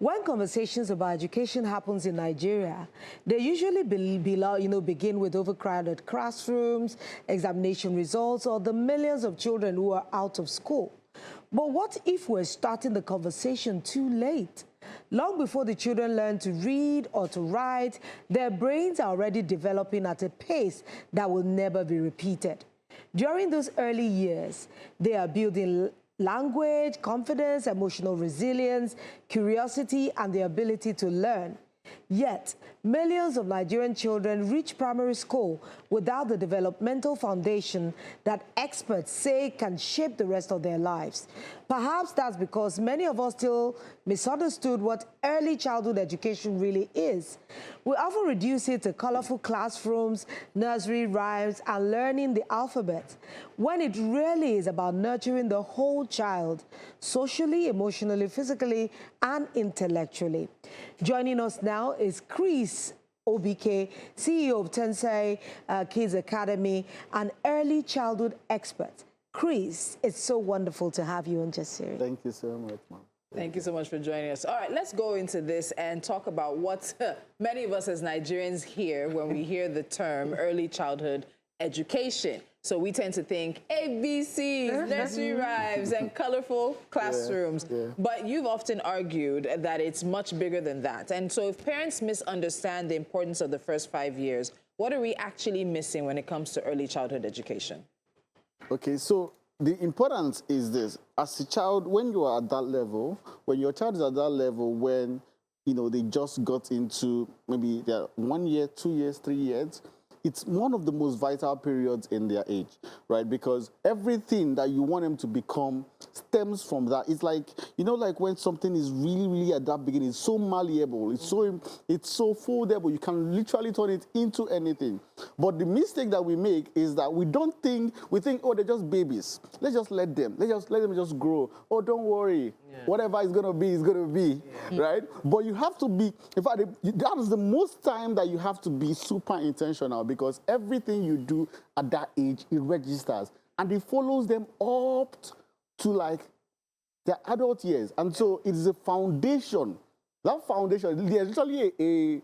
When conversations about education happens in Nigeria, they usually begin with overcrowded classrooms, examination results, or the millions of children who are out of school. But what if we're starting the conversation too late? Long before the children learn to read or to write, their brains are already developing at a pace that will never be repeated. During those early years, they are building language, confidence, emotional resilience, curiosity, and the ability to learn. Yet, millions of Nigerian children reach primary school without the developmental foundation that experts say can shape the rest of their lives. Perhaps that's because many of us still misunderstood what early childhood education really is. We often reduce it to colorful classrooms, nursery rhymes, and learning the alphabet, when it really is about nurturing the whole child, socially, emotionally, physically, and intellectually. Joining us now is Chris Obike, CEO of Tensai Kids Academy, an early childhood expert. Chris, it's so wonderful to have you on Jasiri. Thank you so much, Mom. Thank you so much for joining us. All right, let's go into this and talk about what many of us as Nigerians hear when we hear the term early childhood education. So we tend to think ABCs, nursery rhymes, and colorful classrooms. But you've often argued that it's much bigger than that. And so if parents misunderstand the importance of the first 5 years, what are we actually missing when it comes to early childhood education? Okay, so the importance is this. As a child, when you are at that level, when your child is at that level, when, you know, they just got into maybe they're 1 year, 2 years, 3 years, it's one of the most vital periods in their age, right? Because everything that you want them to become stems from that. It's like, you know, like when something is really, really at that beginning, it's so malleable, it's so foldable, you can literally turn it into anything. But the mistake that we make is that we think, oh, they're just babies. Let's just let them. Let them just grow. Oh, don't worry. Whatever it's going to be, right? But you have to be, in fact, that is the most time that you have to be super intentional, because everything you do at that age, it registers. And it follows them up to like their adult years. And so it is a foundation. That foundation, there's literally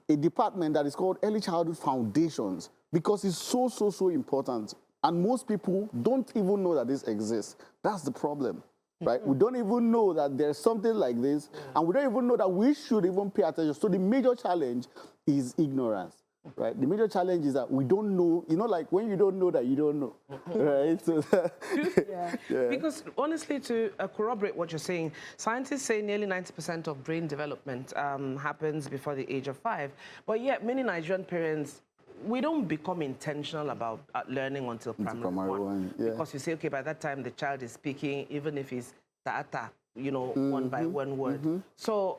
a department that is called Early Childhood Foundations, because it's so important. And most people don't even know that this exists. That's the problem. Right? We don't even know that there's something like this, and we don't even know that we should even pay attention. So the major challenge is ignorance, right? The major challenge is that we don't know, you know, like when you don't know that you don't know, right? So Because honestly, to corroborate what you're saying, scientists say nearly 90% of brain development happens before the age of 5, but yet many Nigerian parents, we don't become intentional about learning until primary one. Because you say, okay, by that time the child is speaking, even if it's ta'ata, you know, one by one word. So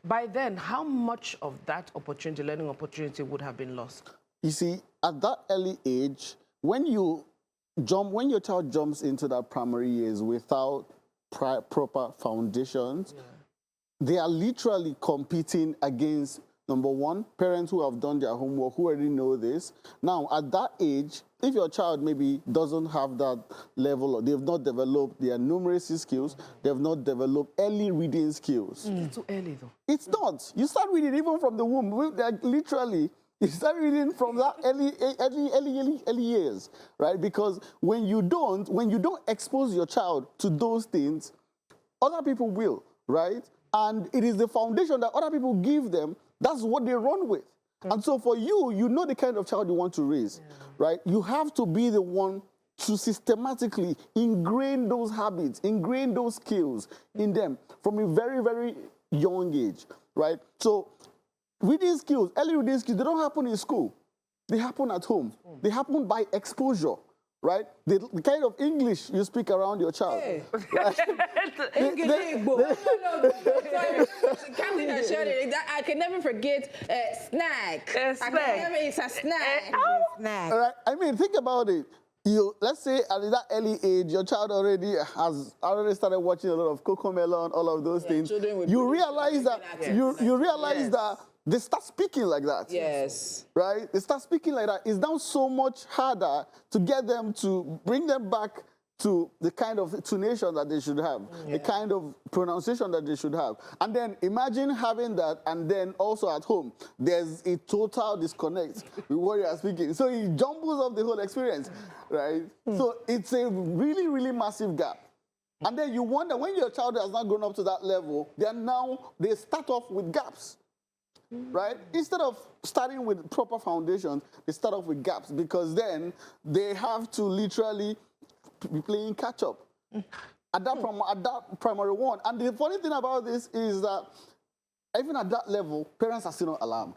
by then, how much of that opportunity, learning opportunity, would have been lost? You see, at that early age, when your child jumps into that primary years without proper foundations, they are literally competing against, number one, parents who have done their homework, who already know this. Now, at that age, if your child maybe doesn't have that level, or they've not developed their numeracy skills, they've not developed early reading skills. It's too early, though. It's not. You start reading even from the womb. Like, literally, you start reading from that early years, right? Because when you don't expose your child to those things, other people will, right? And it is the foundation that other people give them. That's what they run with. And so for you, you know the kind of child you want to raise, right? You have to be the one to systematically ingrain those habits, ingrain those skills in them from a very, very young age, right? So reading skills, early reading skills, they don't happen in school. They happen at home. They happen by exposure. Right? The kind of English you speak around your child. Right? I can never forget snack. It's a snack. Right? I mean, think about it. Let's say at that early age, your child already started watching a lot of Cocomelon, all of those things. You realize that that they start speaking like that. Yes. Right? They start speaking like that. It's now so much harder to get them to bring them back to the kind of intonation that they should have, the kind of pronunciation that they should have. And then imagine having that, and then also at home, there's a total disconnect with what you are speaking. So it jumbles up the whole experience, right? So it's a really, really massive gap. And then you wonder, when your child has not grown up to that level, they start off with gaps, right? Instead of starting with proper foundations, they start off with gaps, because then they have to literally be playing catch up at that primary one. And the funny thing about this is that even at that level, parents are still not alarmed.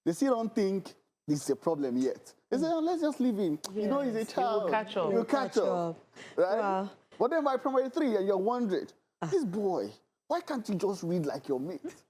They still don't think this is a problem yet. They say, oh, let's just leave him. Yes. You know, he's a child. He'll catch up. He'll catch up. Right? Wow. But then by primary 3, and you're wondering, this boy, why can't you just read like your mates?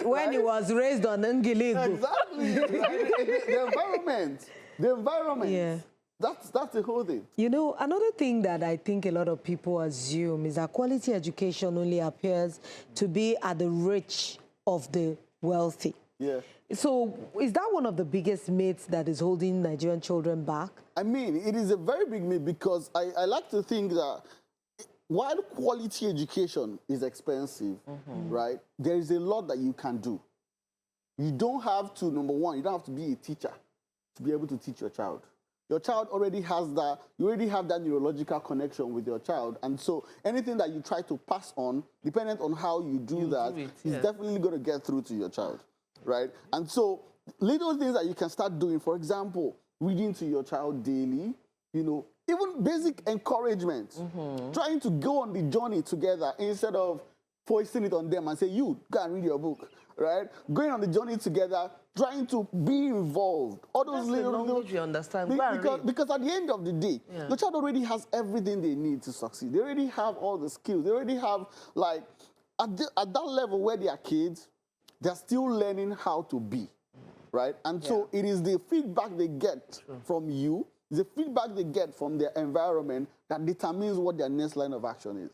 When he was raised on Ngiligu. Exactly. Right? The environment. Yeah. That's the whole thing. You know, another thing that I think a lot of people assume is that quality education only appears to be at the rich of the wealthy. Yeah. So is that one of the biggest myths that is holding Nigerian children back? I mean, it is a very big myth, because I like to think that while quality education is expensive, right, there is a lot that you can do. You don't have to, number one, you don't have to be a teacher to be able to teach your child. Your child already has that, you already have that neurological connection with your child. And so anything that you try to pass on, depending on how you do that, is definitely going to get through to your child, right? And so little things that you can start doing, for example, reading to your child daily, you know, even basic encouragement, trying to go on the journey together instead of foisting it on them and say, you, go and read your book, right? Going on the journey together, trying to be involved. All those little you understand. Because at the end of the day, the child already has everything they need to succeed. They already have all the skills. They already have, like, at that level where they are kids, they're still learning how to be, right? And so it is the feedback they get from you, the feedback they get from their environment that determines what their next line of action is.